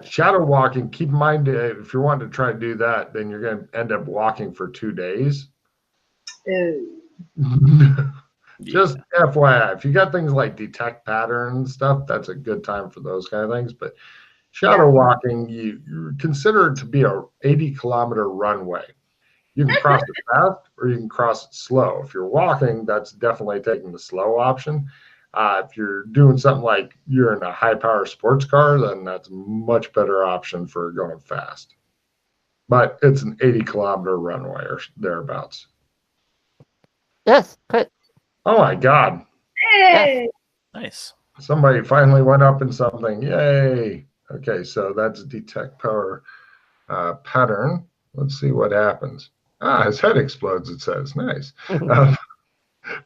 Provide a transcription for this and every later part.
Shadow walking, keep in mind, if you're wanting to try to do that, then you're going to end up walking for 2 days. Ew. Just FYI, if you got things like detect pattern and stuff, that's a good time for those kind of things. But shadow walking, you consider it to be a 80-kilometer runway. You can cross it fast or you can cross it slow. If you're walking, that's definitely taking the slow option. If you're doing something like you're in a high-power sports car, then that's a much better option for going fast. But it's an 80-kilometer runway or thereabouts. Yes, good. Oh my God. Hey! Nice. Somebody finally went up in something. Yay. Okay, so that's detect power pattern. Let's see what happens. His head explodes, it says. Nice.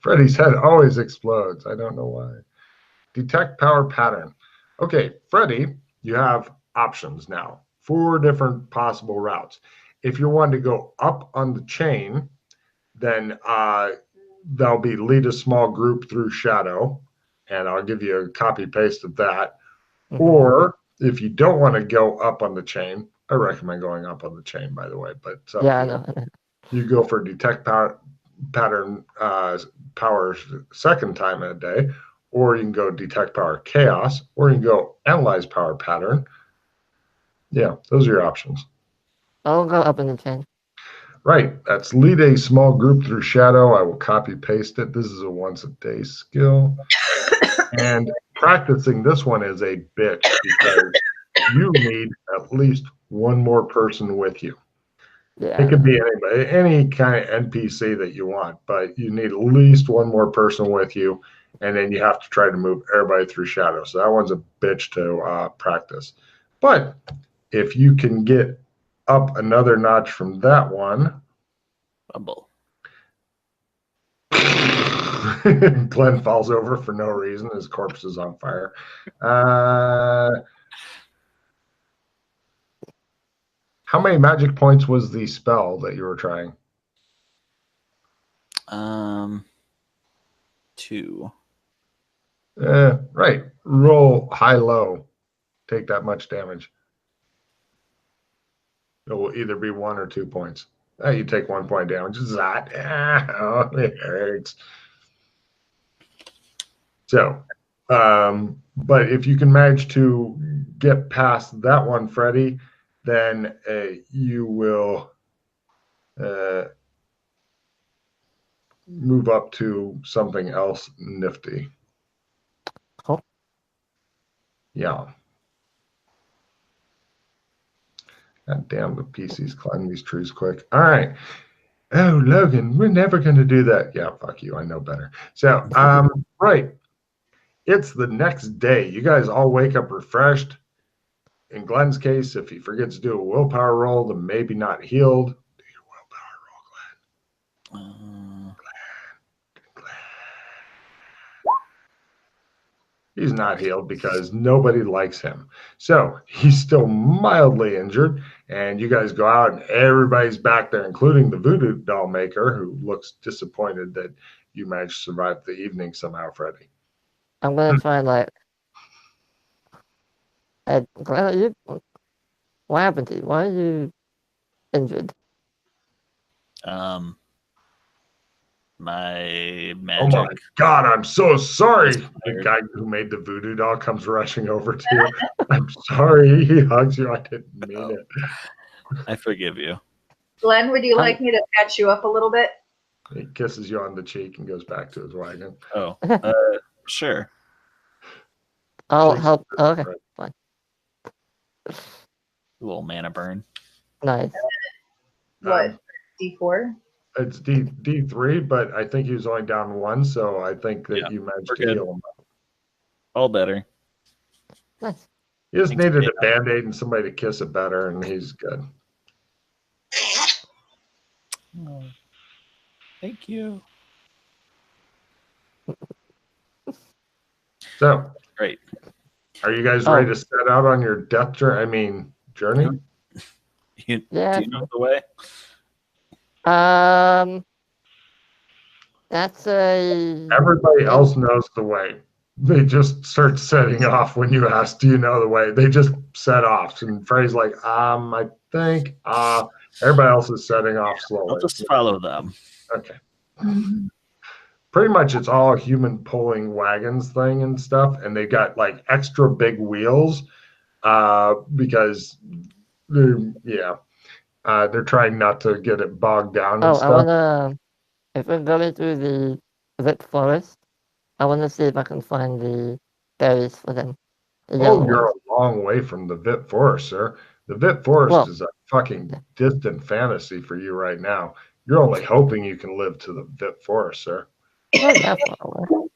Freddy's head always explodes. I don't know why. Detect power pattern. Okay, Freddy, you have options now. 4 different possible routes. If you're wanting to go up on the chain, then that'll be lead a small group through shadow, and I'll give you a copy paste of that. Or if you don't want to go up on the chain, I recommend going up on the chain, by the way. But I know. You go for detect pattern power second time in a day, or you can go detect power chaos, or you can go analyze power pattern. Yeah, those are your options. I'll go up in the chain. Right, that's lead a small group through shadow. I will copy paste it. This is a once a day skill. And practicing this one is a bitch because you need at least one more person with you. Yeah. It could be anybody, any kind of NPC that you want, but you need at least one more person with you, and then you have to try to move everybody through shadow. So that one's a bitch to practice. But if you can get up another notch from that one, Bumble. Glenn falls over for no reason. His corpse is on fire. How many magic points was the spell that you were trying? 2. Right. Roll high-low. Take that much damage. It will either be 1 or 2 points. You take 1 point damage. Zot. It hurts. So, but if you can manage to get past that one, Freddy, then you will move up to something else nifty. Cool. Yeah. God damn, the PC's climbing these trees quick. All right. Oh, Logan, we're never going to do that. Yeah, fuck you. I know better. So, right. It's the next day. You guys all wake up refreshed. In Glenn's case, if he forgets to do a willpower roll, then maybe not healed. Do your willpower roll, Glenn. Glenn. He's not healed because nobody likes him. So he's still mildly injured, and you guys go out, and everybody's back there, including the voodoo doll maker, who looks disappointed that you managed to survive the evening somehow, Freddy. I'm gonna try like. Glenn, what happened to you? Why are you injured? My magic. Oh my God, I'm so sorry. The guy who made the voodoo doll comes rushing over to you. I'm sorry. He hugs you. I didn't mean it. I forgive you. Glenn, would you like me to patch you up a little bit? He kisses you on the cheek and goes back to his wagon. Oh, sure. I'll help. Okay, fine. A little mana burn. Nice. What, D4? It's D3, but I think he was only down 1, so I think that you managed to heal him. All better. Nice. He just needed a Band-Aid and somebody to kiss it better, and he's good. Oh, thank you. So, great. Are you guys ready to set out on your death journey? I mean, journey? Do you know the way? That's a. Everybody else knows the way. they just start setting off when you ask, do you know the way? They just set off. And Freddy's like, I think, everybody else is setting off slowly. I'll just follow them. Okay. Pretty much it's all human pulling wagons thing and stuff. And they got like extra big wheels because they're trying not to get it bogged down and stuff. If we're going through the Red Forest, I wanna see if I can find the berries for them. Oh, you're a long way from the Vit Forest, sir. The Vit Forest is a fucking distant fantasy for you right now. You're only hoping you can live to the Vit Forest, sir. Not that far away.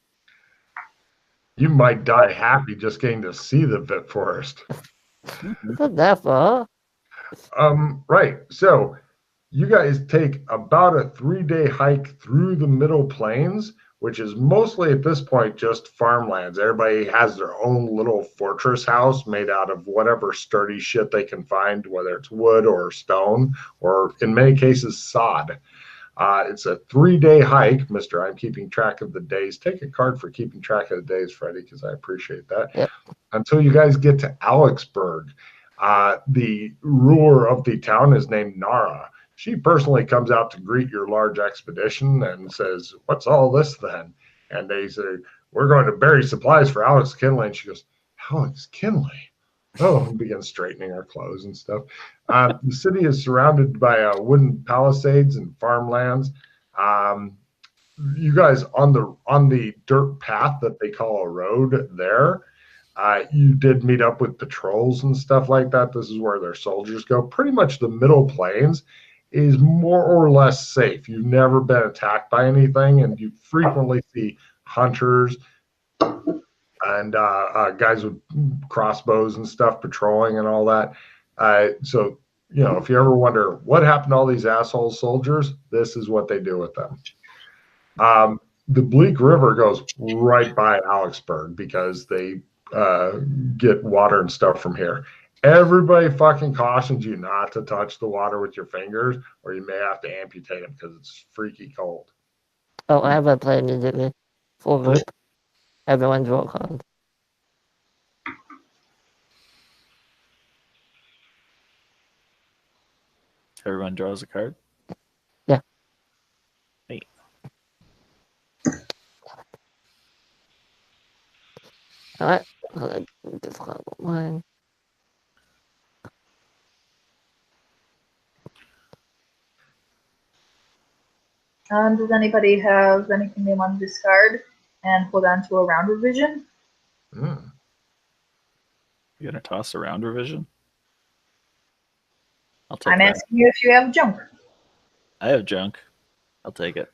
You might die happy just getting to see the Vit Forest. Not that far. Right. So you guys take about a 3-day hike through the Middle Plains, which is mostly at this point just farmlands. Everybody has their own little fortress house made out of whatever sturdy shit they can find, whether it's wood or stone, or in many cases, sod. It's a 3-day hike, Mr. I'm keeping track of the days. Take a card for keeping track of the days, Freddie, because I appreciate that. Yep. Until you guys get to Alexburg. The ruler of the town is named Nara. She personally comes out to greet your large expedition and says, "What's all this then?" And they say, "We're going to bury supplies for Alex Kinley." And she goes, "Alex Kinley?" Oh, and begins straightening her clothes and stuff. The city is surrounded by wooden palisades and farmlands. You guys on the dirt path that they call a road there, you did meet up with patrols and stuff like that. This is where their soldiers go. Pretty much the Middle Plains is more or less safe. You've never been attacked by anything, and you frequently see hunters and guys with crossbows and stuff patrolling and all that. So, if you ever wonder what happened to all these asshole soldiers, this is what they do with them. The Bleak River goes right by Alexburg because they get water and stuff from here. Everybody fucking cautions you not to touch the water with your fingers, or you may have to amputate them because it's freaky cold. Oh, I have a play immediately. Full group. Everyone draw a card. Everyone draws a card? Yeah. Neat. Alright. I'll just call mine. Does anybody have anything they want to discard and hold on to a round revision? You gonna toss a round revision? I'll take I'm that. asking you if you have junk. I have junk. I'll take it.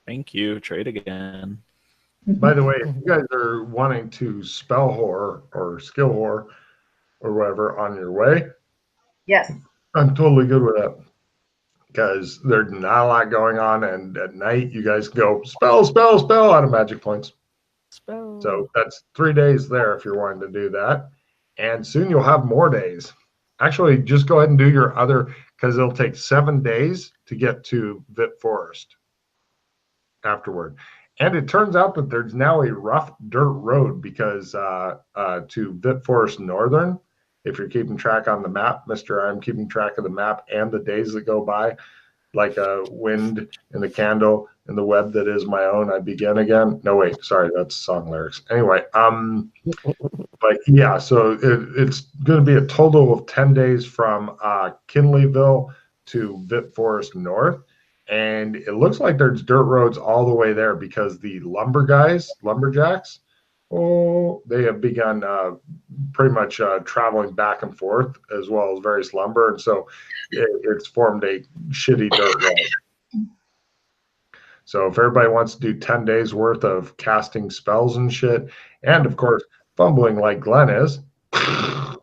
Thank you. Trade again. By the way, if you guys are wanting to spell whore or skill whore or whatever on your way, Yes. I'm totally good with that because there's not a lot going on, and at night you guys go spell out of magic points. Spell. So that's 3 days there if you're wanting to do that, and soon you'll have more days. Actually, just go ahead and do your other, because it'll take 7 days to get to Vit Forest afterward. And it turns out that there's now a rough dirt road because to Vit Forest Northern, if you're keeping track on the map, Mr. I'm keeping track of the map and the days that go by, like a wind in the candle in the web that is my own. I begin again. No, wait, sorry, that's song lyrics. Anyway, but yeah, so it's going to be a total of 10 days from Kinleyville to Vit Forest North. And it looks like there's dirt roads all the way there because the lumberjacks, they have begun pretty much traveling back and forth as well as various lumber. And so it's formed a shitty dirt road. So if everybody wants to do 10 days worth of casting spells and shit, and of course, fumbling like Glenn is, it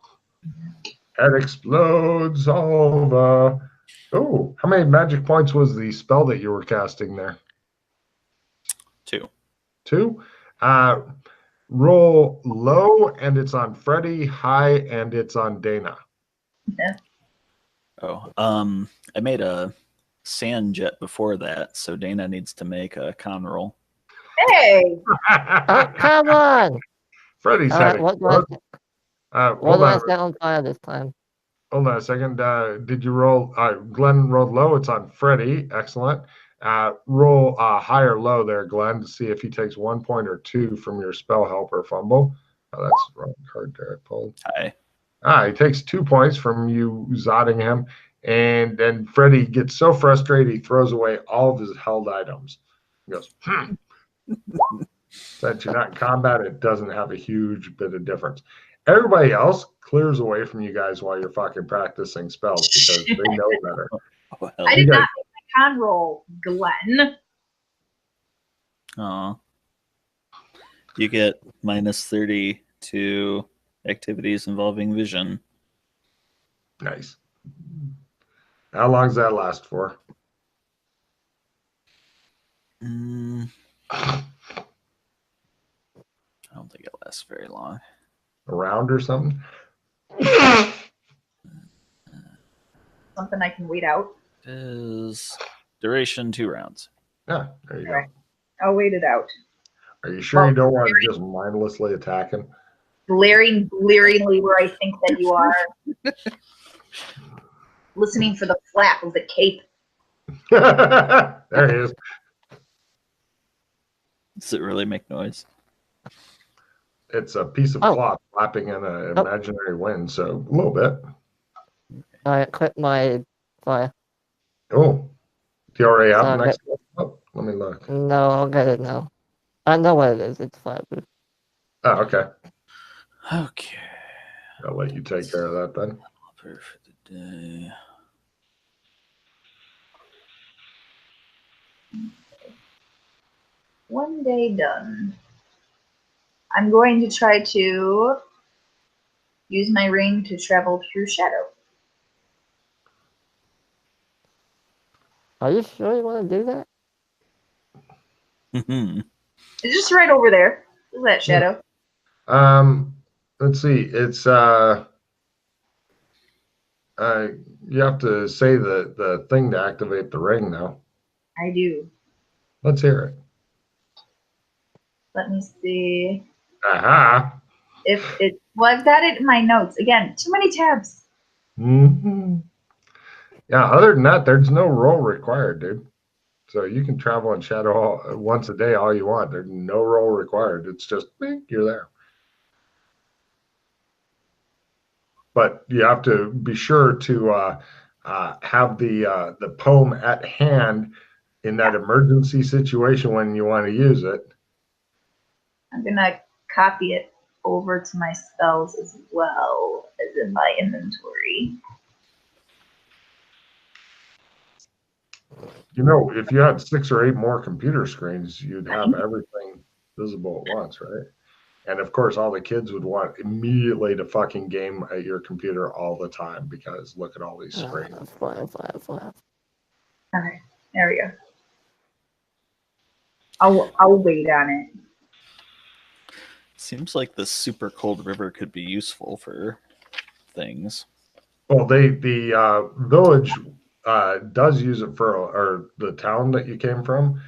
explodes all over. Oh, how many magic points was the spell that you were casting there? 2. 2? Roll low, and it's on Freddie. High, and it's on Dana. Yeah. Oh, I made a sand jet before that, so Dana needs to make a con roll. Hey! Oh, come on! Freddy's All had right, it. what do I Hold on. set on fire this time? Hold on a second. Did you roll? Glenn rolled low. It's on Freddy. Excellent. Roll high or low there, Glenn, to see if he takes 1 point or 2 from your spell help or fumble. Oh, that's the wrong card there. I pulled. Hi. He takes 2 points from you zotting him. And then Freddy gets so frustrated he throws away all of his held items. He goes, Since you're not in combat, it doesn't have a huge bit of difference. Everybody else clears away from you guys while you're fucking practicing spells because they know better. Oh, hell. I did not make my con roll, Glenn. Aw. You get -30 to activities involving vision. Nice. How long does that last for? I don't think it lasts very long. A round or something? Something I can wait out. It is duration 2 rounds. Yeah, there you go. Right. I'll wait it out. Are you sure you don't want to just mindlessly attack him? Glaring blearingly where I think that you are. Listening for the flap of the cape. There he is. Does it really make noise? It's a piece of cloth flapping in an imaginary wind, so a little bit. I quit my fire. Oh, do you already have So the next one? Oh, let me look. No, I'll get it now. I know what it is. It's fireproof. Oh, okay. Okay. I'll let you take care of that then. For the day. One day done. I'm going to try to use my ring to travel through shadow. Are you sure you want to do that? It's just right over there. Is that shadow? Let's see. It's you have to say the thing to activate the ring now. I do. Let's hear it. Let me see. Aha. If it, well, I've got it in my notes. Again, too many tabs. Mm-hmm. Yeah, other than that, there's no roll required, dude. So you can travel in shadow once a day all you want. There's no roll required. It's just, you're there. But you have to be sure to have the poem at hand in that emergency situation when you want to use it. I'm going to copy it over to my spells as well as in my inventory. You know, if you had 6 or 8 more computer screens, you'd have everything visible at once, right? And of course, all the kids would want immediately to fucking game at your computer all the time because look at all these screens. Fire. Okay, there we go. I'll wait on it. Seems like the super cold river could be useful for things. Well, the village does use it for, or the town that you came from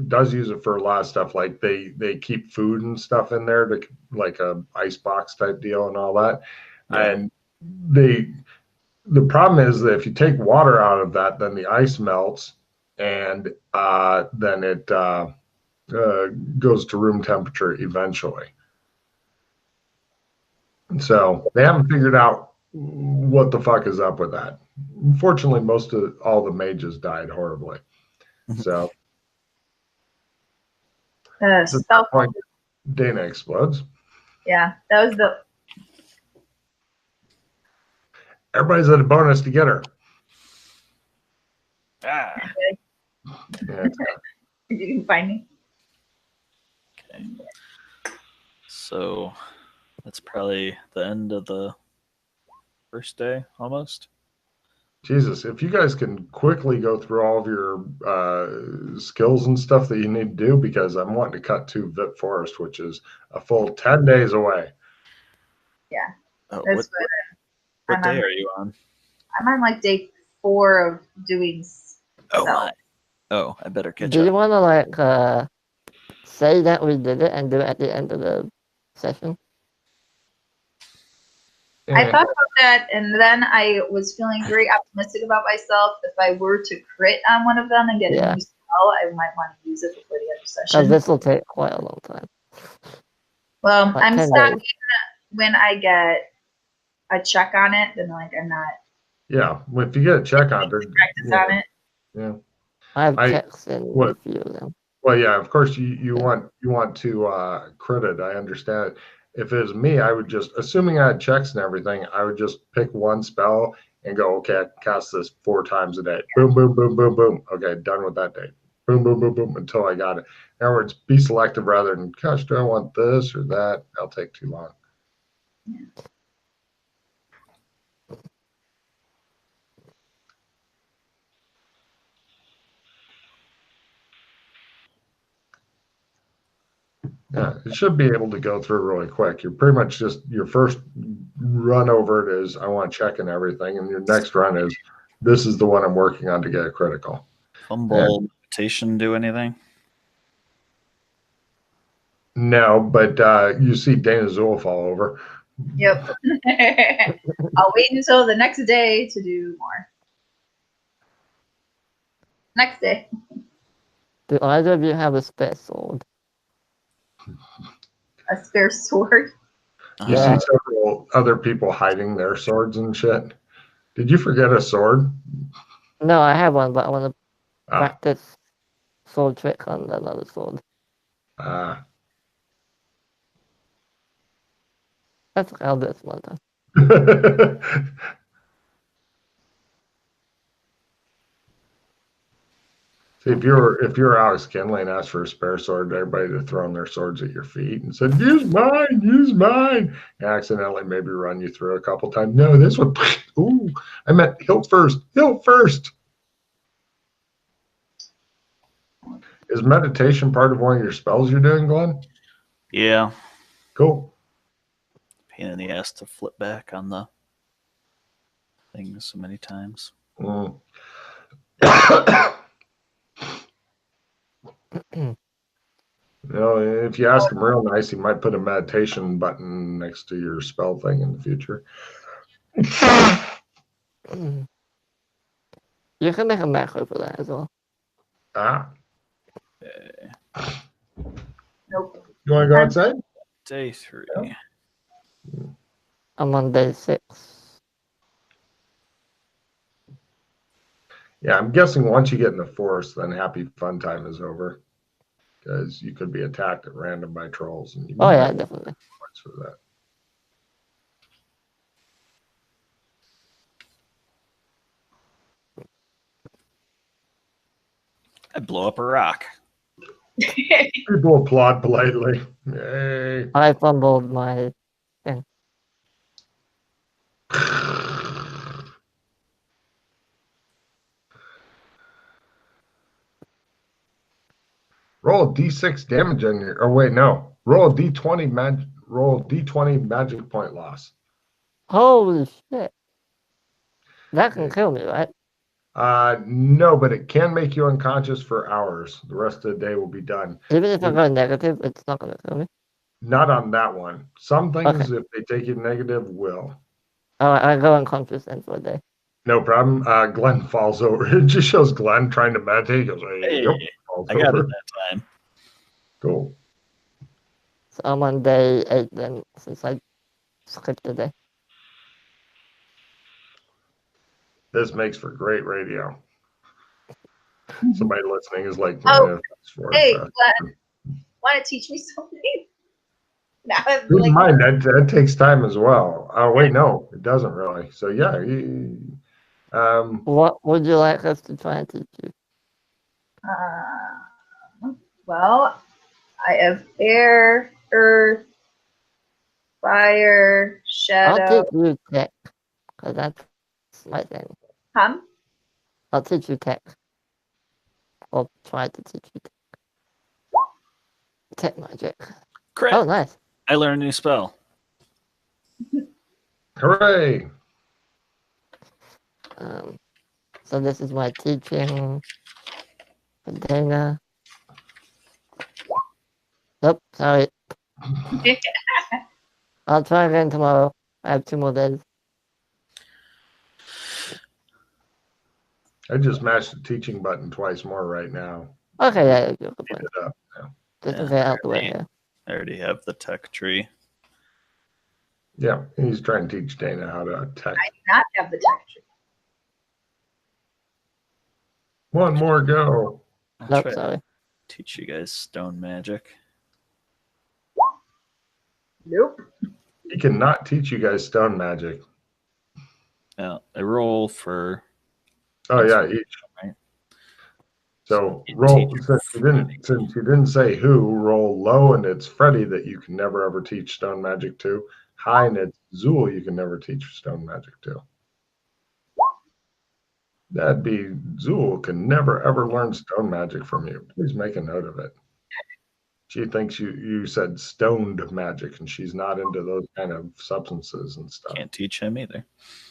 does use it for a lot of stuff. Like they keep food and stuff in there, to like a ice box type deal and all that. Yeah. And the problem is that if you take water out of that, then the ice melts, and then it goes to room temperature eventually. So they haven't figured out what the fuck is up with that. Unfortunately, all the mages died horribly. So spell point, Dana explodes. Yeah, that was the. Everybody's at a bonus to get her. Okay. Yeah. You can find me. Okay. So that's probably the end of the first day, almost. Jesus, if you guys can quickly go through all of your skills and stuff that you need to do, because I'm wanting to cut to Vip Forest, which is a full 10 days away. Yeah. Oh, That's what day are you on? I'm on like day 4 of doing Oh spells. my. Oh, I better catch Do you up. want to like say that we did it and do it at the end of the session? I thought about that, and then I was feeling very optimistic about myself. If I were to crit on one of them and get a new spell, I might want to use it before the end of Because session. this will take quite a long time. Well, Like I'm 10 stocking days. when I get a check on it, then like I'm not Yeah, well, if you get a check on it, practice yeah, on it. yeah. I have I checks in what? a few of them. Well, yeah, of course you Yeah. want to credit. I understand. If it was me, I would just, assuming I had checks and everything, I would just pick one spell and go, okay, I can cast this 4 times a day. Boom, boom, boom, boom, boom. Okay, done with that day. Boom, boom, boom, boom, until I got it. In other words, be selective rather than, gosh, do I want this or that? That'll take too long. Yeah, it should be able to go through really quick. You're pretty much just, your first run over it is, I want to check and everything. And your next run is, this is the one I'm working on to get a critical. Fumble meditation do anything? No, but you see Dana Zool fall over. Yep. I'll wait until the next day to do more. Next day. Do either of you have a spare sword? A spare sword. You Yeah. see several other people hiding their swords and shit. Did you forget a sword? No, I have one, but I want to Ah, practice sword trick on another sword. ah. That's what I'll do this one time. See, if you're Alex Kinley and asked for a spare sword, everybody to throwing their swords at your feet and said, "Use mine, use mine." And accidentally maybe run you through a couple times. No, this one. Ooh, I meant hilt first. Hilt first. Is meditation part of one of your spells you're doing, Glenn? Yeah. Cool. Pain in the ass to flip back on the thing so many times. Mm. If you ask him real nice, he might put a meditation button next to your spell thing in the future. You can make a macro for that as well. Ah, Nope. you want to go outside? Day 3. I'm on day 6. Yeah, I'm guessing once you get in the forest, then happy fun time is over. Because you could be attacked at random by trolls, and you Oh might yeah, have definitely. points for that. I blow up a rock. People applaud politely. Yay. I fumbled my thing. Roll a d6 damage on your. Oh wait, no. Roll a d20 roll d20 magic point loss. Holy shit. That can kill me, right? No, but it can make you unconscious for hours. The rest of the day will be done. Even if I go negative, it's not going to kill me. Not on that one. Some things, if they take you negative, will. Oh, I go unconscious then for a day. No problem. Glenn falls over. It just shows Glenn trying to meditate. He goes, Hey, yep, falls I got over. it that time. Cool. So I'm on day 8 then, since I skipped a day. This makes for great radio. Somebody listening is like, Oh, hey, fast. Glenn, want to teach me something? Now I'm Keep in like, mind that takes time as well. Oh wait, no, it doesn't really. So yeah, What would you like us to try and teach you? well, I have air, earth, fire, I'll shadow. teach you tech, because that's my thing. Hum? I'll teach you tech. I'll try to teach you tech magic. Crit. Oh, nice. I learned a new spell. hooray! So this is my teaching for Dana. Nope, sorry. I'll try again tomorrow. I have 2 more days. I just mashed the teaching button twice more right now. Okay, yeah, good Speed point. it up. Yeah. Just to Yeah. get out the way here. I already have the tech tree. Yeah, he's trying to teach Dana how to tech. I do not have the texture. One more go. I'll Nope, try to sorry. teach you guys stone magic. Nope. He cannot teach you guys stone magic. Yeah, I roll for. Oh yeah, each. Right. So You roll teach since you didn't say who, roll low and it's Freddy that you can never ever teach stone magic to. High and it's Zool you can never teach stone magic to. That'd be Zool can never ever learn stone magic from you. Please make a note of it. She thinks you said stoned magic and she's not into those kind of substances and stuff. Can't teach him either.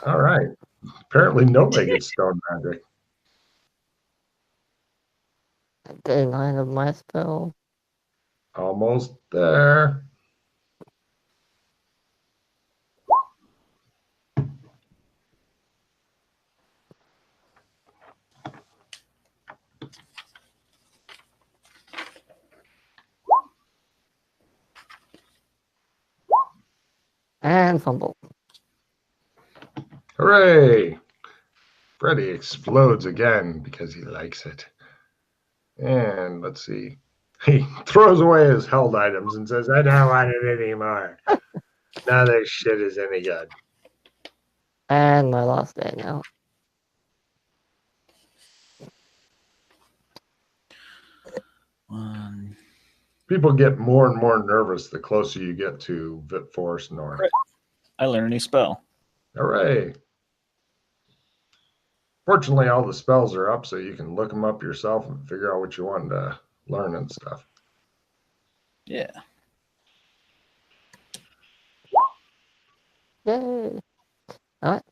All right. Apparently nobody gets stone magic. Day 9 of my spell. Almost there. And fumble. Hooray! Freddy explodes again because he likes it. And let's see. He throws away his held items and says, I don't want it anymore. None of this shit is any good. And my last day now. One. People get more and more nervous the closer you get to Vit Force North. Right. I learned a new spell. Hooray! Fortunately, all the spells are up so you can look them up yourself and figure out what you want to learn and stuff. Yeah. Yay. Alright.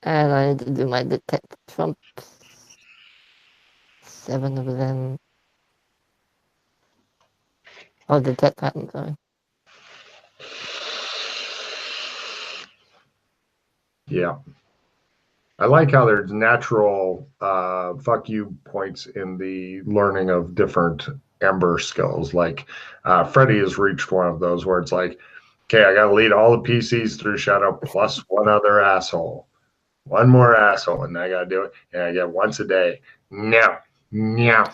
And I need to do my detect trumps. 7 of them. Oh, detect pattern, sorry. Yeah. I like how there's natural fuck you points in the learning of different Ember skills. Like Freddy has reached one of those where it's like, okay, I got to lead all the PCs through Shadow plus one other asshole. One more asshole, and I got to do it. And I get once a day. No, no,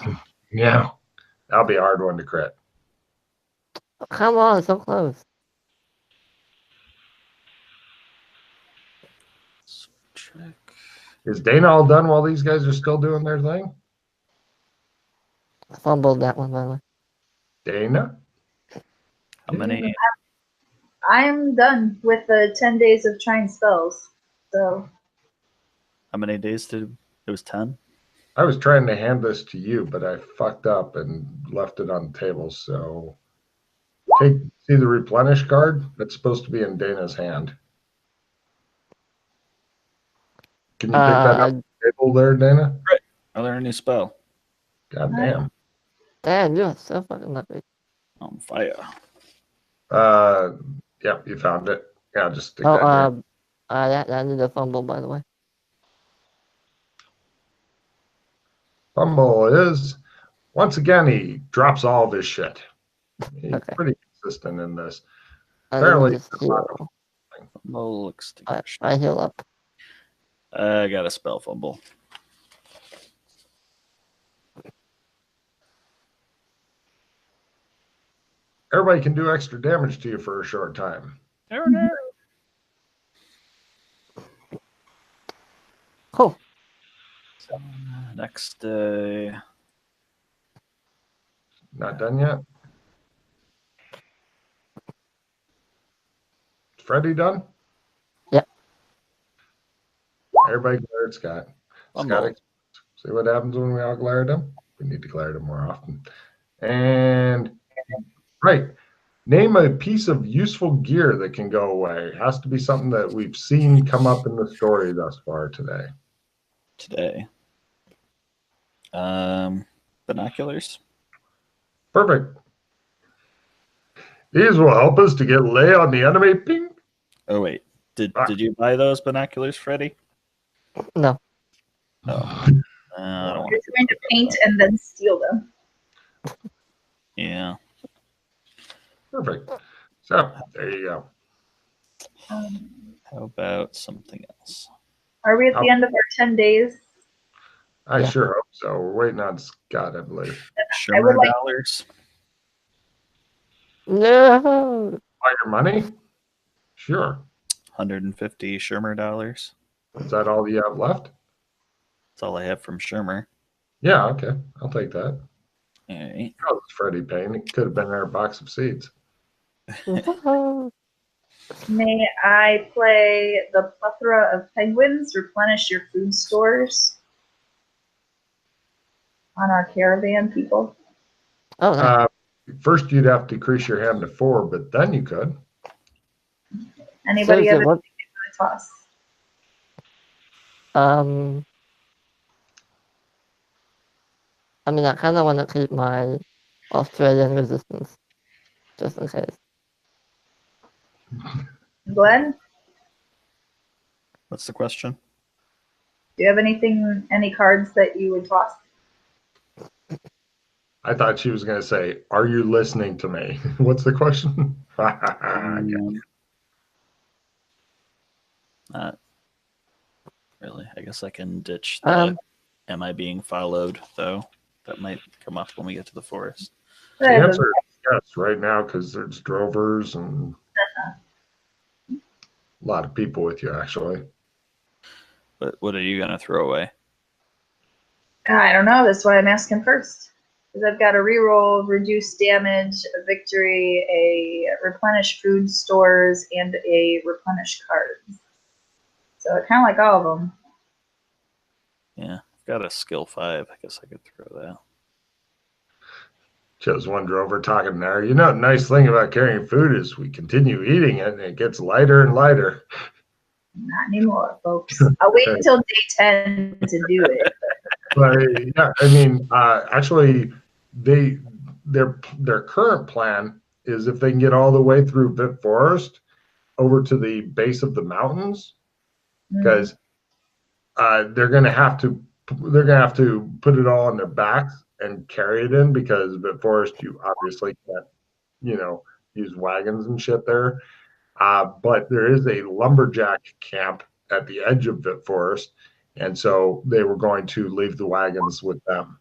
no. That'll be a hard one to crit. Oh, come on, so close. Check. Is Dana all done while these guys are still doing their thing? I fumbled that one, by the way. Dana? How many? I'm done with the 10 days of trying spells. So How many days did it was 10? I was trying to hand this to you, but I fucked up and left it on the table. So see the replenish card? That's supposed to be in Dana's hand. Can you pick that up on the table there, Dana? Right. I learned a new spell. God damn. Damn, you are so fucking lucky. On fire. Yeah, you found it. Yeah, just stick that in there. That ended a fumble, by the way. Fumble is, once again, he drops all of his shit. He's Okay. pretty consistent in this. Let Apparently, me just heal. Fumble extinguished. I heal up. I got a spell fumble. Everybody can do extra damage to you for a short time. Cool. Next day. Not done yet? Freddy done? Yep. Everybody glare at Scott. Scott, see what happens when we all glare at him? We need to glare at him more often. And right. Name a piece of useful gear that can go away. It has to be something that we've seen come up in the story thus far today. Binoculars. Perfect. These will help us to get lay on the enemy. Ping. Oh wait, did you buy those binoculars, Freddy? No. Oh, I don't want You're trying to paint and then steal them. Yeah. Perfect. So there you go. How about something else? Are we at the end of our 10 days? I Yeah. sure hope so. We're waiting on Scott, I believe. I would Shimmer like- dollars. No. Buy your money? Sure. 150 Shimmer dollars. Is that all you have left? That's all I have from Shimmer. Yeah, okay. I'll take that. All right. Oh, it's Freddie Payne. It could have been our box of seeds. No. May I play the plethora of penguins replenish your food stores on our caravan, people? Oh, no. First, you'd have to decrease your hand to 4, but then you could. Anybody have Seriously, anything they want to toss? I mean, I kind of want to keep my Australian resistance, just in case. Glenn, What's the question? do you have any cards that you would toss? I thought she was going to say, "Are you listening to me?" What's the question? Not really. I guess I can ditch the am I being followed, though? That might come up when we get to the forest. The answer is yes right now because there's drovers and a lot of people with you, actually. But what are you going to throw away? I don't know. That's why I'm asking first. Because I've got a reroll, reduce damage, a victory, a replenish food stores, and a replenish cards. So I kind of like all of them. Yeah, I've got a skill 5. I guess I could throw that. Chose one drover talking there. You know, the nice thing about carrying food is we continue eating it and it gets lighter and lighter. Not anymore, folks. I'll wait until day 10 to do it. But yeah, I mean, actually, their current plan is if they can get all the way through Vit Forest over to the base of the mountains, because they're gonna have to put it all on their backs and carry it in, because Vit Forest you obviously can't, use wagons and shit there. But there is a lumberjack camp at the edge of Vit Forest, and so they were going to leave the wagons with them.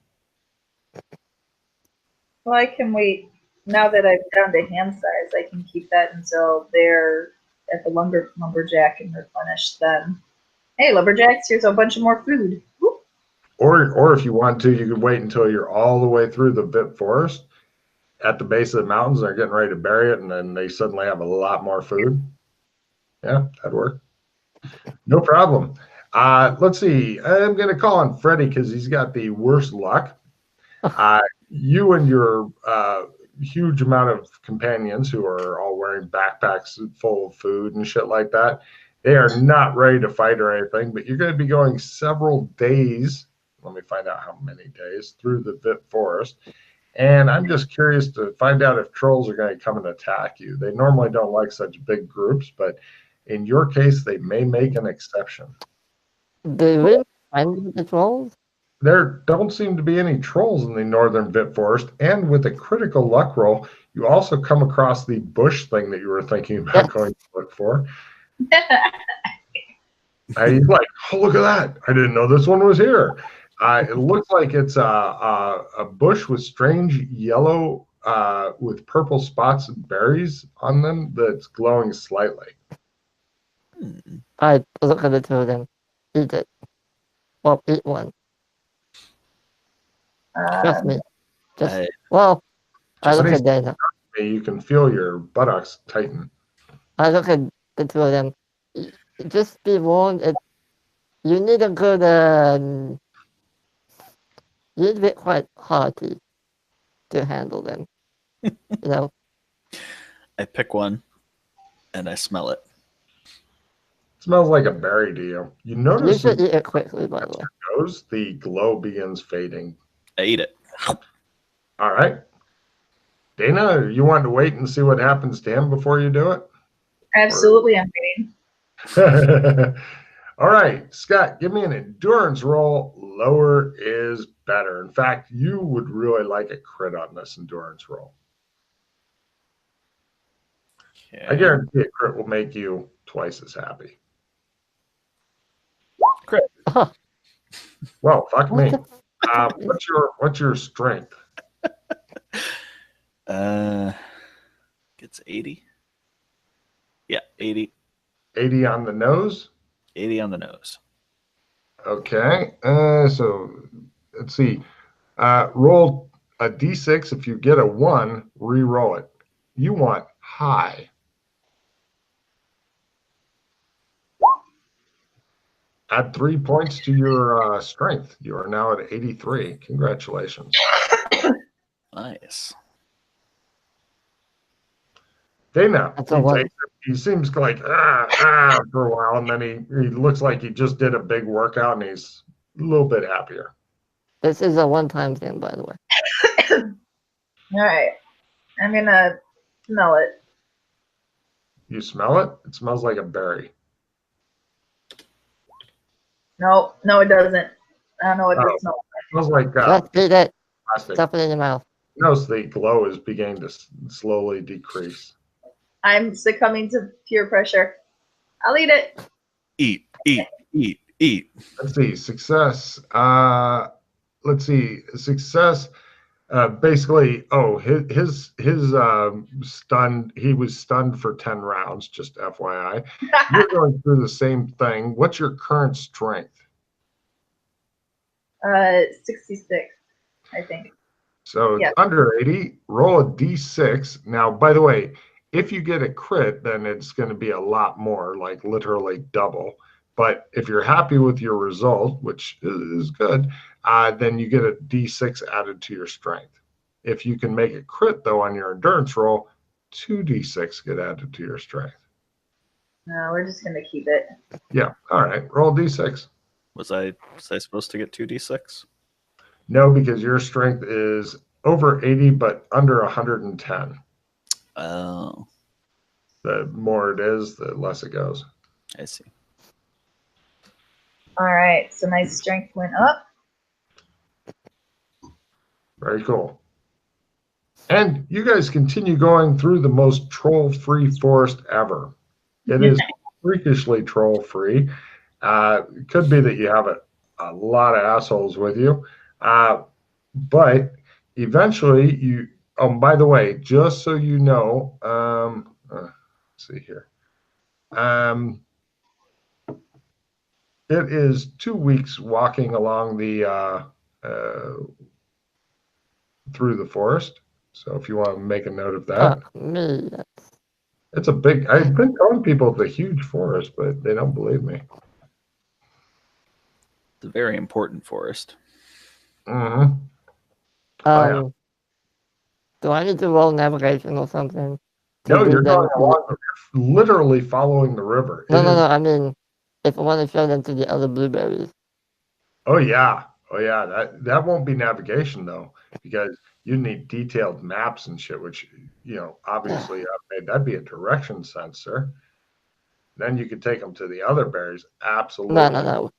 Well, I can wait. Now that I've down to hand size, I can keep that until they're at the lumberjack and replenish them. Hey, lumberjacks, here's a bunch of more food. Whoop. Or if you want to, you could wait until you're all the way through the Vit Forest at the base of the mountains. They're getting ready to bury it, and then they suddenly have a lot more food. Yeah, that'd work. No problem. Let's see. I'm going to call on Freddie because he's got the worst luck. You and your huge amount of companions who are all wearing backpacks full of food and shit like that, they are not ready to fight or anything, but you're going to be going several days. Let me find out how many days through the Vit Forest. And I'm just curious to find out if trolls are going to come and attack you. They normally don't like such big groups, but in your case, they may make an exception. Do we find the trolls? There don't seem to be any trolls in the northern Vit Forest, and with a critical luck roll, you also come across the bush thing that you were thinking about going to look for. He's like, oh, look at that. I didn't know this one was here. It looks like it's a bush with strange yellow with purple spots and berries on them that's glowing slightly. I look at the two of them. Eat it. Well, eat one. Trust me. I look at Dana. You can feel your buttocks tighten. I look at the two of them. Just be warned, you need a good, you need to be quite hearty to handle them. I pick one and I smell it. Smells like a berry to you. You You notice should as eat it quickly, by the way. it goes, the glow begins fading. I eat it. All right. Dana, you want to wait and see what happens to him before you do it? Absolutely, I'm waiting. All right, Scott, give me an endurance roll. Lower is better. In fact, you would really like a crit on this endurance roll. Okay. I guarantee a crit will make you twice as happy. Crit. Oh, Well, fuck what me. the What's your strength? Gets 80. Yeah, 80. 80 on the nose. 80 on the nose. Okay. So let's see. Roll a d6. If you get a 1, re-roll it. You want high. Add 3 points to your strength. You are now at 83. Congratulations. Nice. Dana, That's a one. he seems like for a while, and then he looks like he just did a big workout, and he's a little bit happier. This is a one-time thing, by the way. All right. I'm going to smell it. You smell it? It smells like a berry. No, it doesn't. I don't know what this smells It smells like Just eat it. plastic. Stuff it in your mouth. Notice the glow is beginning to slowly decrease. like. I'm succumbing to peer pressure. I'll eat it. Eat, eat, eat, eat. Let's see. Success. Let's see. Success. Basically, his stunned. He was stunned for 10 rounds. Just FYI. You're going through the same thing. What's your current strength? 66, I think. So it's Yeah. under 80. Roll a d6. Now, by the way, if you get a crit, then it's going to be a lot more, like literally double. But if you're happy with your result, which is good, then you get a d6 added to your strength. If you can make a crit, though, on your endurance roll, 2d6 get added to your strength. No, we're just going to keep it. Yeah. All right. Roll d6. Was I supposed to get 2d6? No, because your strength is over 80, but under 110. Oh, The more it is, the less it goes. I see. All right. So my strength went up. Very cool. And you guys continue going through the most troll-free forest ever. It is freakishly troll-free. It could be that you have a lot of assholes with you. But eventually you, by the way, just so you know, let's see here. It is 2 weeks walking along the through the forest. So if you want to make a note of that. Fuck me. It's a big, I've been telling people it's a huge forest, but they don't believe me. It's a very important forest. Mm-hmm. Yeah. Do I need to roll navigation or something? No, you're going along, you're literally following the river. No. I mean, if I want to show them to the other blueberries. Oh yeah. That won't be navigation though, because you need detailed maps and shit, which obviously that'd be a direction sensor. Then you could take them to the other berries. Absolutely. No.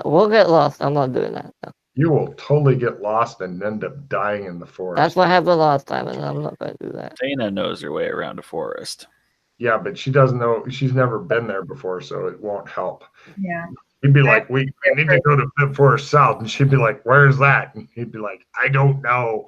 We'll get lost. I'm not doing that. No. You will totally get lost and end up dying in the forest. That's what happened last time, and I'm not going to do that. Dana knows her way around a forest. Yeah, but she doesn't know. She's never been there before, so it won't help. Yeah. He'd be like, we need to go to Pit Forest South. And she'd be like, where's that? And he'd be like, I don't know.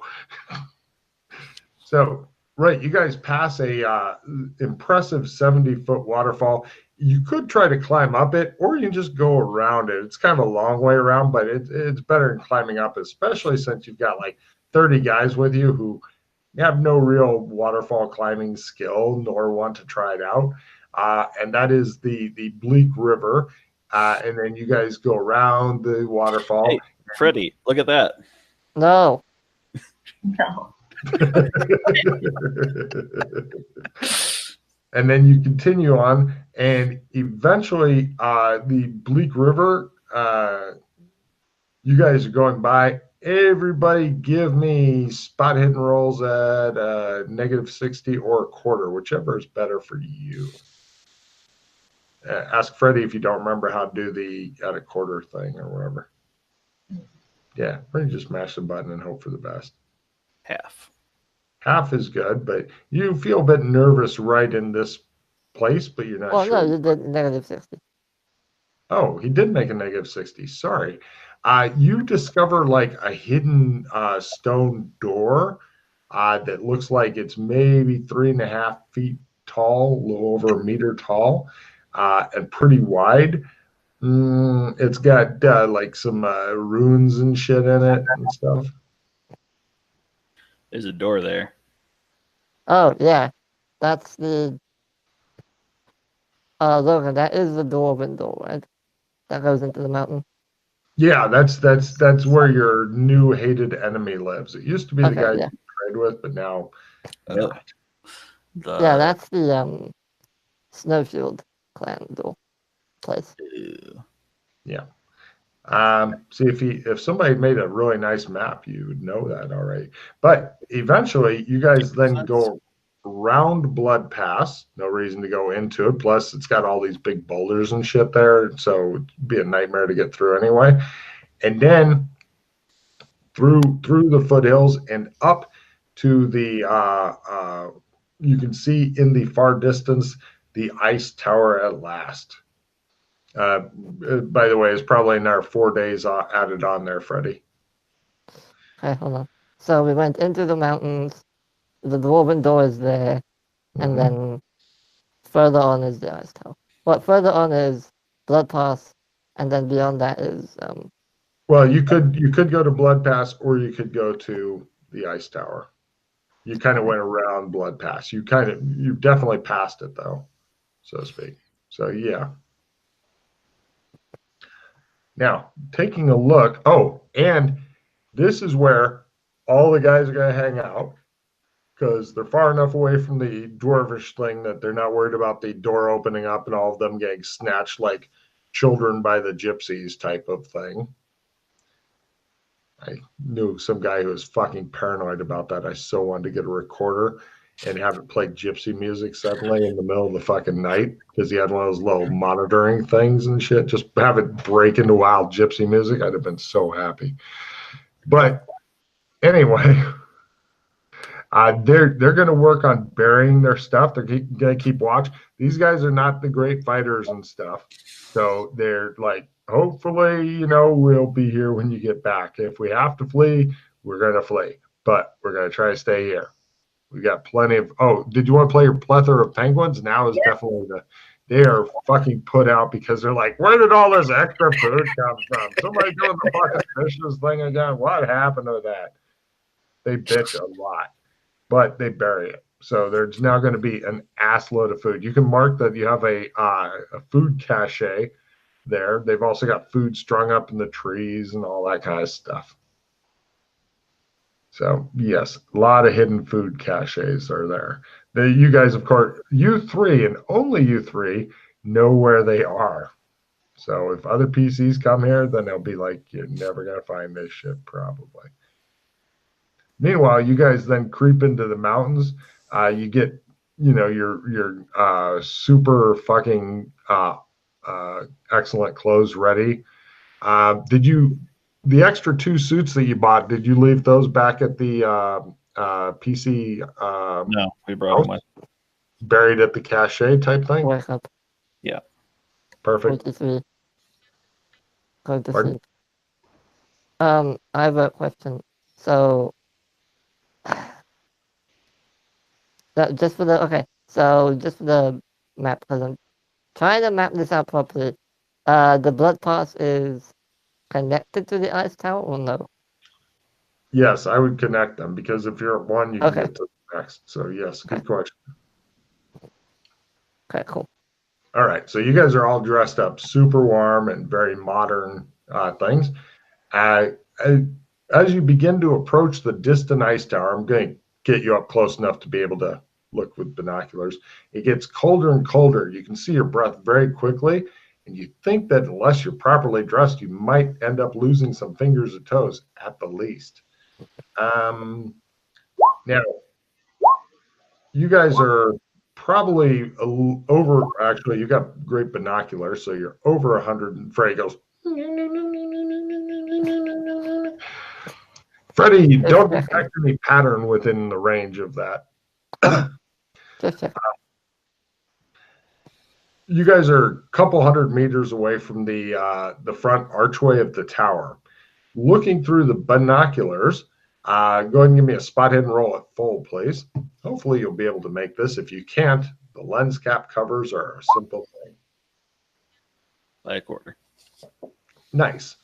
So, right, you guys pass a impressive 70-foot waterfall. You could try to climb up it, or you can just go around it. It's kind of a long way around, but it's better than climbing up, especially since you've got like 30 guys with you who have no real waterfall climbing skill nor want to try it out. And that is the Bleak River. And then you guys go around the waterfall. Hey, Freddie, look at that. No. and then you continue on, and eventually the Bleak River, you guys are going by. Everybody give me spot hidden rolls at -60 or a quarter, whichever is better for you. Ask Freddie if you don't remember how to do the at a quarter thing or whatever. Yeah, or you just mash the button and hope for the best. Half. Half is good, but you feel a bit nervous right in this place, but you're not Well, sure. no, you did -60. Oh, he did make a -60. Sorry. You discover like a hidden stone door that looks like it's maybe 3.5 feet tall, a little over a meter tall, and pretty wide. It's got like some runes and shit in it and stuff. There's a door there. Oh, yeah. That's the Logan, that is the dwarven door, right? That goes into the mountain. Yeah, that's where your new hated enemy lives. It used to be the Okay, guy yeah. you trade with, but now Yep. not. Yeah, that's the Snowfield clan door place. Ew. Yeah. See, if somebody made a really nice map, you would know that, all right. But eventually, you guys then go around Blood Pass. No reason to go into it. Plus, it's got all these big boulders and shit there, so it'd be a nightmare to get through anyway. And then through the foothills and up to the you can see in the far distance the ice tower at last. By the way, it's probably another 4 days added on there, Freddie. Okay, hold on. So we went into the mountains, the dwarven door is there, and then further on is the ice tower. Well, further on is Blood Pass, and then beyond that is Well, you could go to Blood Pass, or you could go to the ice tower. You kind of went around Blood Pass. You definitely passed it though, so to speak. So yeah. Now taking a look. Oh, and this is where all the guys are going to hang out because they're far enough away from the dwarvish thing that they're not worried about the door opening up and all of them getting snatched like children by the gypsies type of thing. I knew some guy who was fucking paranoid about that. I so wanted to get a recorder and have it play gypsy music suddenly in the middle of the fucking night because he had one of those little monitoring things and shit. Just have it break into wild gypsy music. I'd have been so happy. But anyway, they're going to work on burying their stuff. They're going to keep watch. These guys are not the great fighters and stuff. So they're like, hopefully, we'll be here when you get back. If we have to flee, we're going to flee. But we're going to try to stay here. We got plenty of. Oh, did you want to play your plethora of penguins? Now is definitely they are fucking put out because they're like, where did all this extra food come from? Somebody doing the fucking fishes thing again? What happened to that? They bitch a lot, but they bury it. So there's now going to be an ass load of food. You can mark that you have a food cache there. They've also got food strung up in the trees and all that kind of stuff. So yes, a lot of hidden food caches are there. You guys, of course, you three and only you three know where they are. So if other PCs come here, then they'll be like, you're never going to find this shit probably. Meanwhile, you guys then creep into the mountains. You get, your super fucking excellent clothes ready. The extra 2 suits that you bought, did you leave those back at the PC? No, we brought them with. Buried at the cache type thing? Wake up. Yeah. Perfect. 43. Go to Pardon? sleep. I have a question. So just for the map, because I'm trying to map this out properly. The Blood Pass is connected to the ice tower or no? Yes, I would connect them because if you're at one, you can Okay. get to the next. So yes, good question. Okay, cool. All right, so you guys are all dressed up super warm and very modern things. As you begin to approach the distant ice tower, I'm going to get you up close enough to be able to look with binoculars. It gets colder and colder. You can see your breath very quickly, and you think that unless you're properly dressed, you might end up losing some fingers or toes at the least. Now, you guys are probably over, actually, you got great binoculars, so you're over 100, and Freddy goes, Freddy, you don't detect any pattern within the range of that. Just check. You guys are a couple 100 meters away from the front archway of the tower. Looking through the binoculars, go ahead and give me a spot hidden roll at full, please. Hopefully you'll be able to make this. If you can't, the lens cap covers are a simple thing. By a quarter. Nice.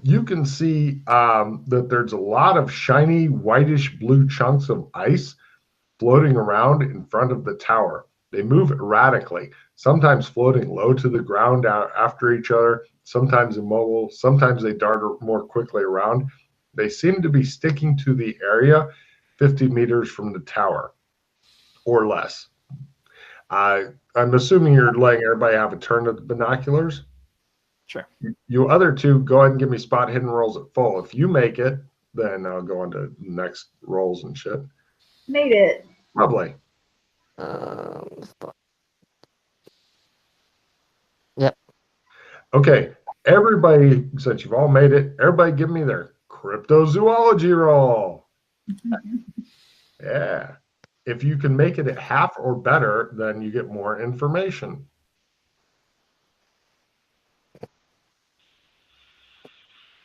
You can see that there's a lot of shiny whitish blue chunks of ice floating around in front of the tower. They move erratically, sometimes floating low to the ground after each other, sometimes immobile, sometimes they dart more quickly around. They seem to be sticking to the area 50 meters from the tower or less. I'm assuming you're letting everybody have a turn at the binoculars. Sure. You other two, go ahead and give me spot hidden rolls at full. If you make it, then I'll go on to next rolls and shit. Made it. Lovely. Yep. Okay, everybody, since you've all made it, everybody give me their cryptozoology roll. Yeah. If you can make it at half or better, then you get more information.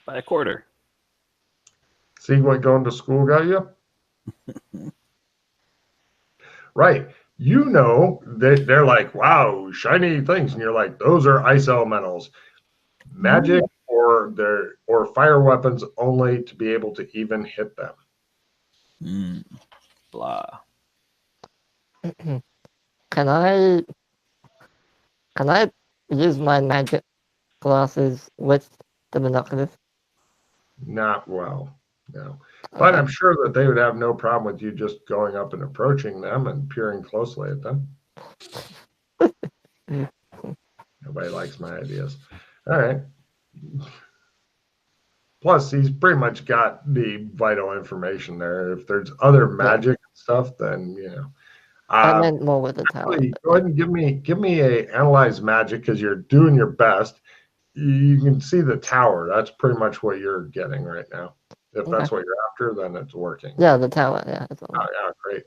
By a quarter. See what going to school got you? Right. You know that they're like, wow, shiny things. And you're like, those are ice elementals. Magic or fire weapons only to be able to even hit them. Blah. Can I use my magic glasses with the binoculars? Not well, no. But I'm sure that they would have no problem with you just going up and approaching them and peering closely at them. Nobody likes my ideas. All right. Plus, he's pretty much got the vital information there. If there's other magic stuff, then you know. I meant more with the tower. Go ahead and give me a analyze magic because you're doing your best. You can see the tower. That's pretty much what you're getting right now. If that's what you're after, then it's working. Yeah, the tower. Yeah. That's all. Oh, yeah, great.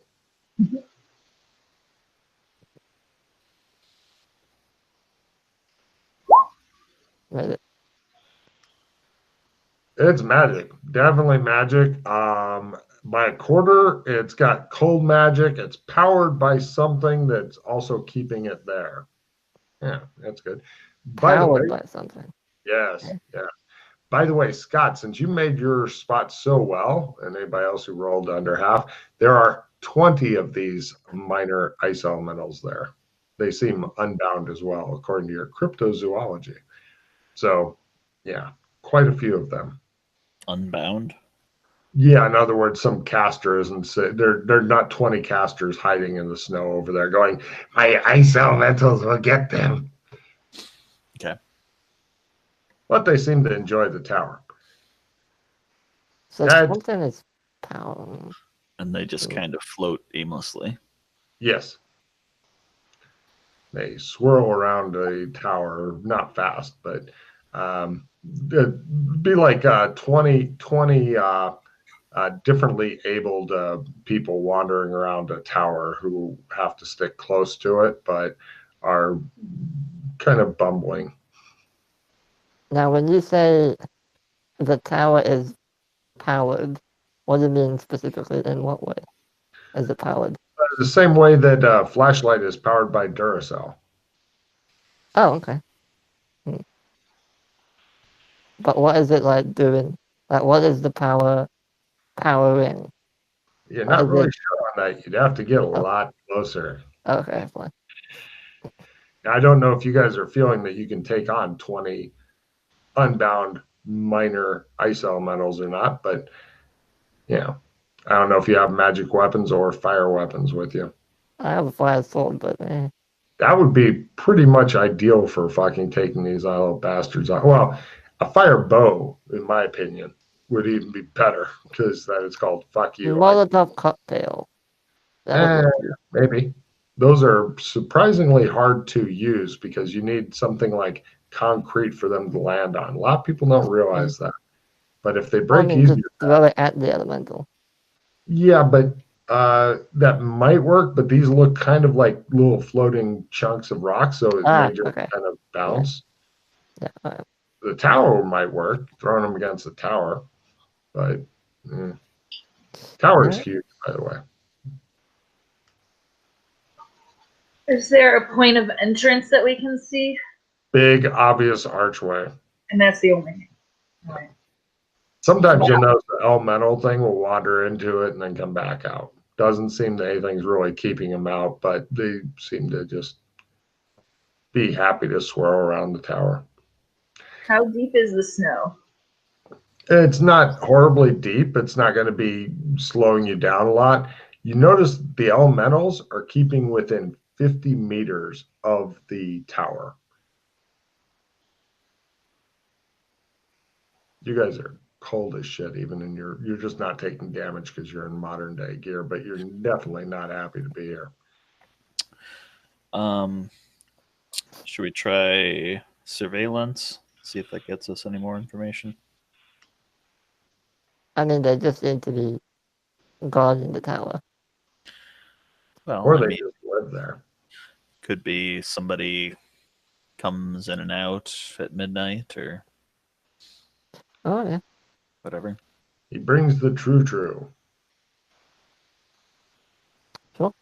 Right. It's magic. Definitely magic. By a quarter, it's got cold magic. It's powered by something that's also keeping it there. Yeah, that's good. Powered by something. Yes, yeah. By the way, Scott, since you made your spot so well, and anybody else who rolled under half, there are 20 of these minor ice elementals there. They seem unbound as well, according to your cryptozoology. So, yeah, quite a few of them. Unbound? Yeah, in other words, some caster isn't. They're not 20 casters hiding in the snow over there going, my ice elementals will get them. Okay. But they seem to enjoy the tower. So something is power. And they just kind of float aimlessly. Yes. They swirl around a tower, not fast, but it'd be like 20 differently abled people wandering around a tower who have to stick close to it, but are kind of bumbling. Now, when you say the tower is powered, what do you mean specifically? In what way is it powered? The same way that a flashlight is powered by Duracell. Oh, okay. But what is it like doing? Like, what is the powering? You're not really sure on that. You'd have to get a lot closer. Okay, fine. I don't know if you guys are feeling that you can take on 20 unbound minor ice elementals or not, but yeah, I don't know if you have magic weapons or fire weapons with you. I have a fire sword, but That would be pretty much ideal for fucking taking these little bastards out. Well, a fire bow, in my opinion, would even be better because that is called fuck you. Molotov cocktail. That would work. Maybe. Those are surprisingly hard to use because you need something like concrete for them to land on. A lot of people don't realize that. But if they break easier, just throw it at the elemental. yeah, but that might work. But these look kind of like little floating chunks of rock, so it may just kind of bounce. Yeah. The tower might work, throwing them against the tower, but tower is huge, by the way. Is there a point of entrance that we can see? Big, obvious archway. And that's the only thing. Right. Sometimes you'll notice the elemental thing will wander into it and then come back out. Doesn't seem that anything's really keeping them out, but they seem to just be happy to swirl around the tower. How deep is the snow? It's not horribly deep. It's not going to be slowing you down a lot. You notice the elementals are keeping within 50 meters of the tower. You guys are cold as shit, even in you're just not taking damage because you're in modern day gear, but you're definitely not happy to be here. Should we try surveillance? See if that gets us any more information. I mean, they just seem to be guarding the tower. Well, or they just live there. Could be somebody comes in and out at midnight or whatever. He brings the true. Sure.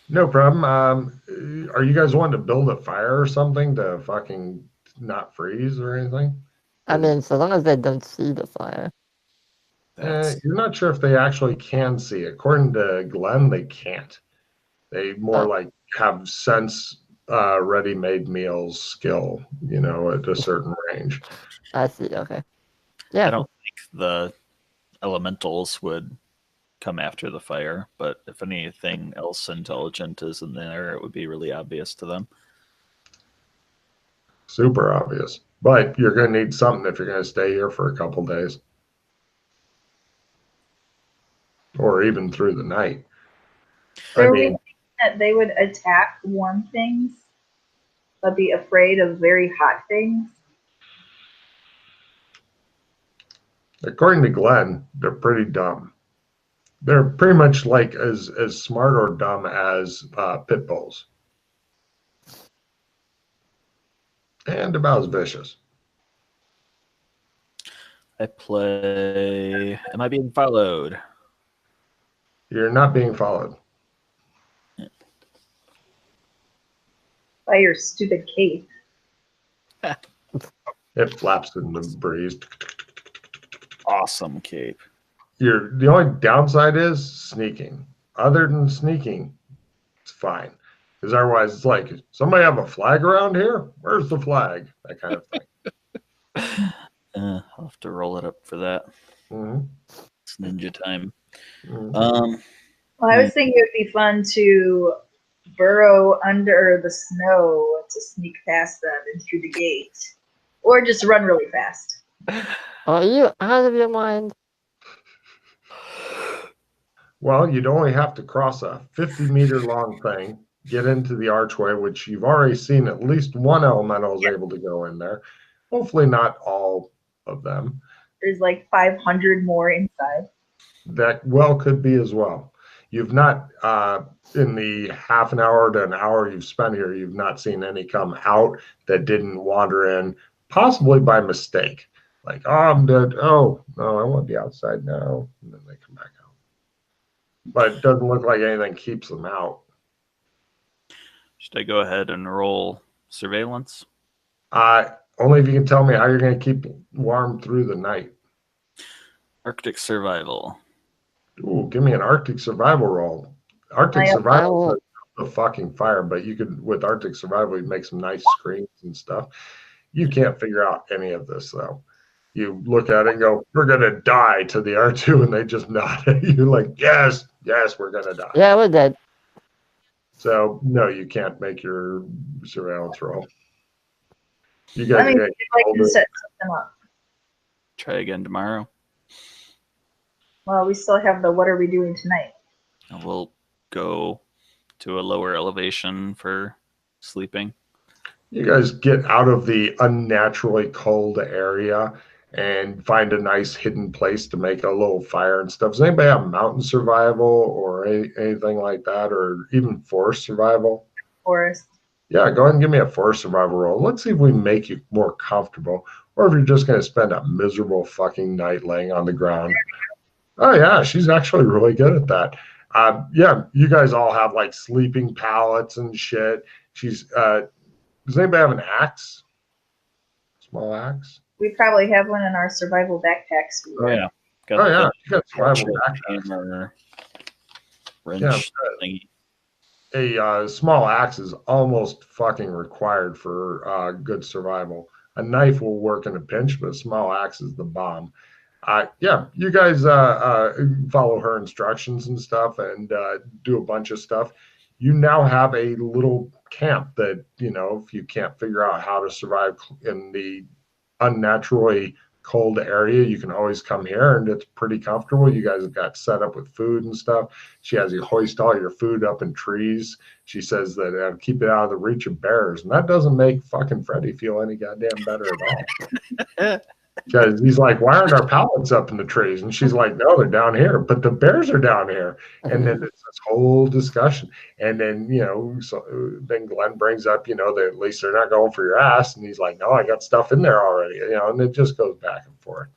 No problem. Are you guys wanting to build a fire or something to fucking not freeze or anything? I mean, so long as they don't see the fire. You're not sure if they actually can see. According to Glenn, they can't. They more like have sense ready-made meals skill, at a certain range. I see. Okay. Yeah. I don't think the elementals would come after the fire, but if anything else intelligent is in there, it would be really obvious to them. Super obvious. But you're going to need something if you're going to stay here for a couple days. Or even through the night. So we think that they would attack warm things, but be afraid of very hot things? According to Glenn, they're pretty dumb. They're pretty much like as smart or dumb as pit bulls. And about as vicious. I play... Am I being followed? You're not being followed. By your stupid cape. It flaps in the breeze. Awesome cape. The only downside is sneaking. Other than sneaking, it's fine. Because otherwise, it's like, somebody have a flag around here? Where's the flag? That kind of thing. I'll have to roll it up for that. Mm-hmm. It's ninja time. Mm-hmm. Well, I was thinking it would be fun to burrow under the snow to sneak past them and through the gate. Or just run really fast. Are you out of your mind? Well, you'd only have to cross a 50-meter long thing, get into the archway, which you've already seen at least one elemental is able to go in there. Hopefully not all of them. There's like 500 more inside. That well could be as well. You've not, in the half an hour to an hour you've spent here, you've not seen any come out that didn't wander in, possibly by mistake. Like, oh, I'm dead. Oh, no, I want to be outside now. And then they come back out. But it doesn't look like anything keeps them out. Should I go ahead and roll surveillance? Only if you can tell me how you're going to keep warm through the night. Arctic survival. Ooh, give me an Arctic survival roll. Arctic survival is a fucking fire, but you could, with Arctic survival, you'd make some nice screens and stuff. You can't figure out any of this, though. You look at it and go, "We're gonna die" to the R2, and they just nod at you like, "Yes, yes, we're gonna die." Yeah, we're dead. So no, you can't make your surveillance roll. You Let guys me are see getting if I can older. set something up. Try again tomorrow. Well, we still have the what are we doing tonight? And we'll go to a lower elevation for sleeping. You guys get out of the unnaturally cold area and find a nice hidden place to make a little fire and stuff. Does anybody have mountain survival or anything like that, or even forest survival? Forest. Yeah, go ahead and give me a forest survival roll. Let's see if we make you more comfortable, or if you're just going to spend a miserable fucking night laying on the ground. Oh yeah, she's actually really good at that. Yeah, you guys all have like sleeping pallets and shit. She's does anybody have an axe? Small axe? We probably have one in our survival backpacks. Oh yeah, got Oh yeah, the you got survival short backpacks. hammer wrench Yeah, thingy. a small axe is almost fucking required for good survival. A knife will work in a pinch, but a small axe is the bomb. Yeah, you guys follow her instructions and stuff and do a bunch of stuff. You now have a little camp that, you know, if you can't figure out how to survive in the unnaturally cold area, you can always come here and it's pretty comfortable. You guys have got set up with food and stuff. She has you hoist all your food up in trees. She says that keep it out of the reach of bears. And that doesn't make fucking Freddy feel any goddamn better at all. Because he's like, why aren't our pallets up in the trees? And she's like, no, they're down here, but the bears are down here. And then it's this whole discussion. And then, you know, so then Glenn brings up, you know, that at least they're not going for your ass. And he's like, no, I got stuff in there already, you know, and it just goes back and forth.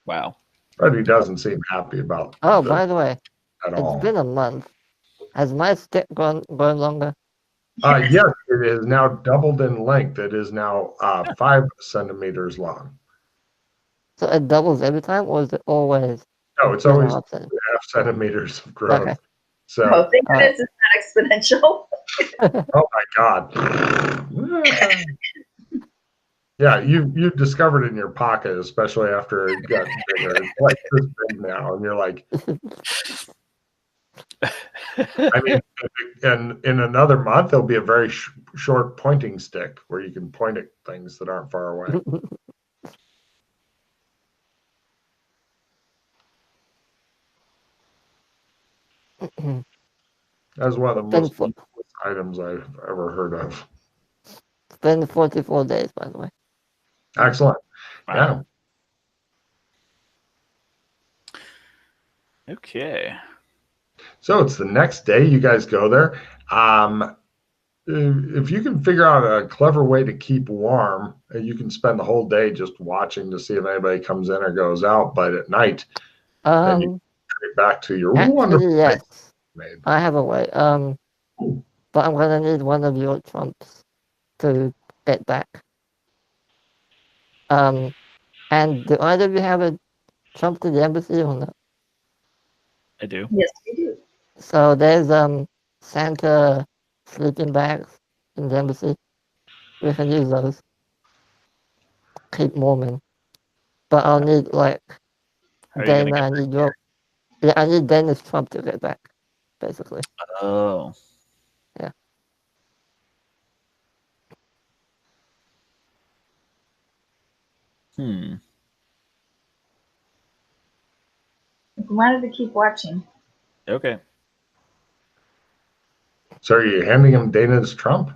Wow. Freddy doesn't seem happy about Oh, by the way, at it's all. been a month. Has my stick grown longer? Yes, it is now doubled in length. It is now 5 centimeters long. So it doubles every time, or is it always No, it's always 2.5 centimeters? 2.5 centimeters of growth. Okay. So, Oh, thank All right. goodness it's not exponential. oh my God. Yeah, you've discovered it in your pocket, especially after it got bigger. It's like this big now, and you're like, I mean, and in another month, there'll be a very short pointing stick where you can point at things that aren't far away. That's one of the most useless items I've ever heard of. It's been 44 days, by the way. Excellent. Wow. Yeah. Okay. So it's the next day. You guys go there. If you can figure out a clever way to keep warm, you can spend the whole day just watching to see if anybody comes in or goes out. But at night, then you get back to your wonderful yes, made. I have a way. But I'm gonna need one of your trumps to get back. And do either of you have a trump to the embassy or not? I do. Yes, we do. So there's Santa sleeping bags in the embassy. We can use those. Keep warming. But I'll need like Dana. I need your. Yeah, I need Dana's trump to get back, basically. Oh. Yeah. I wanted to keep watching. Okay. So are you handing him Dana's trump?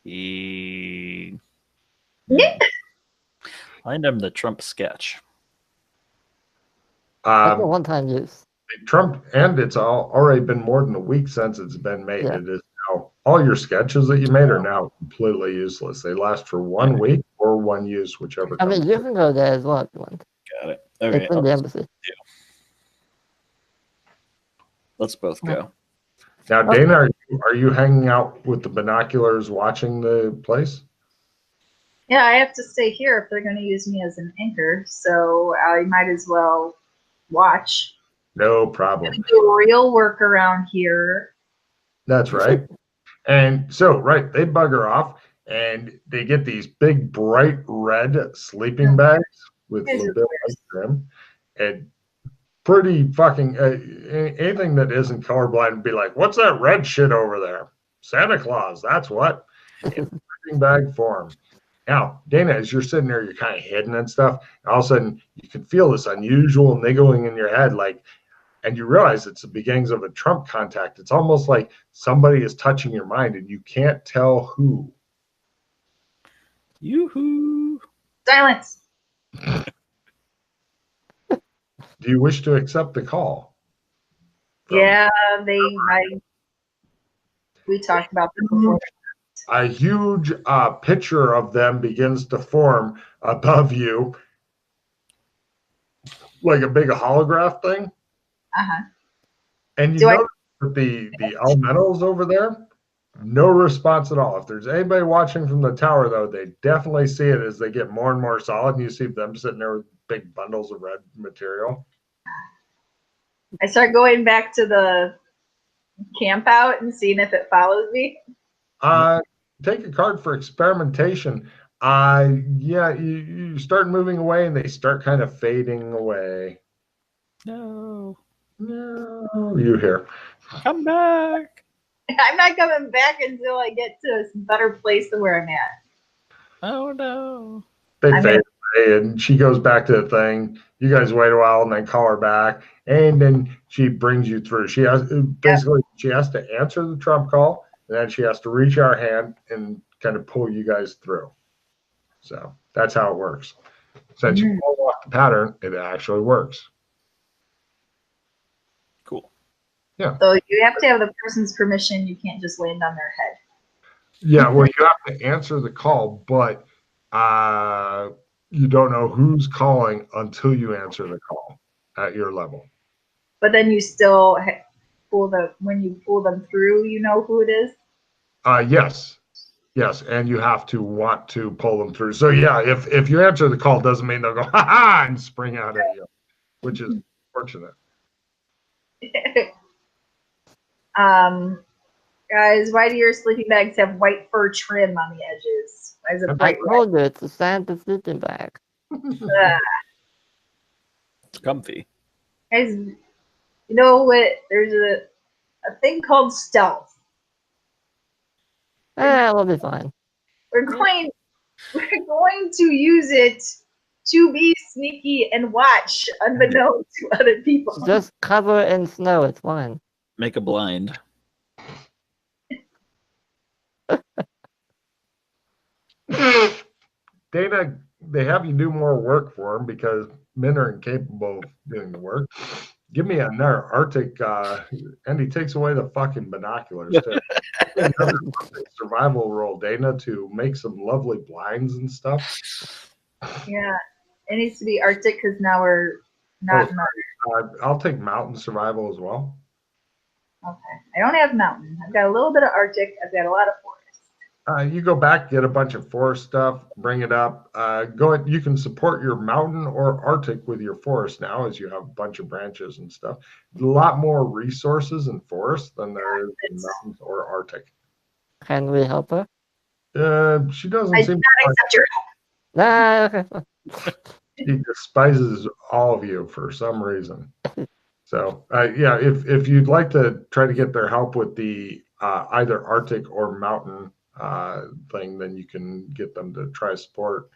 Find him the Trump sketch. That's a one-time use. Trump, and it's already been more than a week since it's been made. Yeah. It is now, all your sketches that you made are now completely useless. They last for 1 week or one use, whichever. I mean, you can go there as well if you want. Got it. Okay. It's in the embassy. Let's both go. Now, Dana, are you hanging out with the binoculars watching the place? Yeah, I have to stay here if they're going to use me as an anchor, so I might as well watch. No problem. Do real work around here. That's right. And so, right, they bugger off and they get these big, bright red sleeping bags with These are label ice cream. And pretty fucking, anything that isn't colorblind would be like, what's that red shit over there? Santa Claus, that's what. In sleeping bag form. Now, Dana, as you're sitting there, you're kind of hidden and stuff. And all of a sudden, you can feel this unusual niggling in your head, like, and you realize it's the beginnings of a Trump contact. It's almost like somebody is touching your mind and you can't tell who. Yoo-hoo. Silence. Do you wish to accept the call? Yeah, we talked about this before. A huge picture of them begins to form above you, like a big holograph thing. Uh-huh. And you notice that the elementals over there, no response at all. If there's anybody watching from the tower, though, they definitely see it as they get more and more solid, and you see them sitting there with big bundles of red material. I start going back to the camp out and seeing if it follows me. Take a card for experimentation. Yeah, you start moving away, and they start kind of fading away. No. You hear. Come back. I'm not coming back until I get to a better place than where I'm at. Oh, no. They fade away, and she goes back to the thing. You guys wait a while and then call her back, and then she brings you through. She has she has to answer the Trump call, and then she has to reach our hand and kind of pull you guys through. So that's how it works. Since you follow off the pattern, it actually works. Cool. Yeah. So you have to have the person's permission. You can't just land on their head. Yeah, well, you have to answer the call, but you don't know who's calling until you answer the call at your level. But then you still when you pull them through, you know who it is? Yes, and you have to want to pull them through. So yeah, if you answer the call, doesn't mean they'll go ha ha and spring out at you, which is fortunate. Guys, why do your sleeping bags have white fur trim on the edges? Why is it I bright told you it's a Santa sleeping bag. red? It's comfy. Guys, you know what? There's a thing called stealth. We'll be fine. We're going to use it to be sneaky and watch unbeknownst to other people. Just cover it in snow. It's fine. Make a blind. Dana, they have you do more work for them because men are incapable of doing the work. Give me another Arctic, and he takes away the fucking binoculars too. Another Arctic survival roll, Dana, to make some lovely blinds and stuff. Yeah, it needs to be Arctic because now we're not. I'll take mountain survival as well. Okay, I don't have mountain. I've got a little bit of Arctic. I've got a lot of forest. You go back, get a bunch of forest stuff, bring it up. You can support your mountain or Arctic with your forest now, as you have a bunch of branches and stuff. A lot more resources in forest than there is in mountains or Arctic. Can we help her? She doesn't I seem. do not accept your help. Okay. He despises all of you for some reason. So yeah, if you'd like to try to get their help with the either Arctic or mountain thing, then you can get them to try support.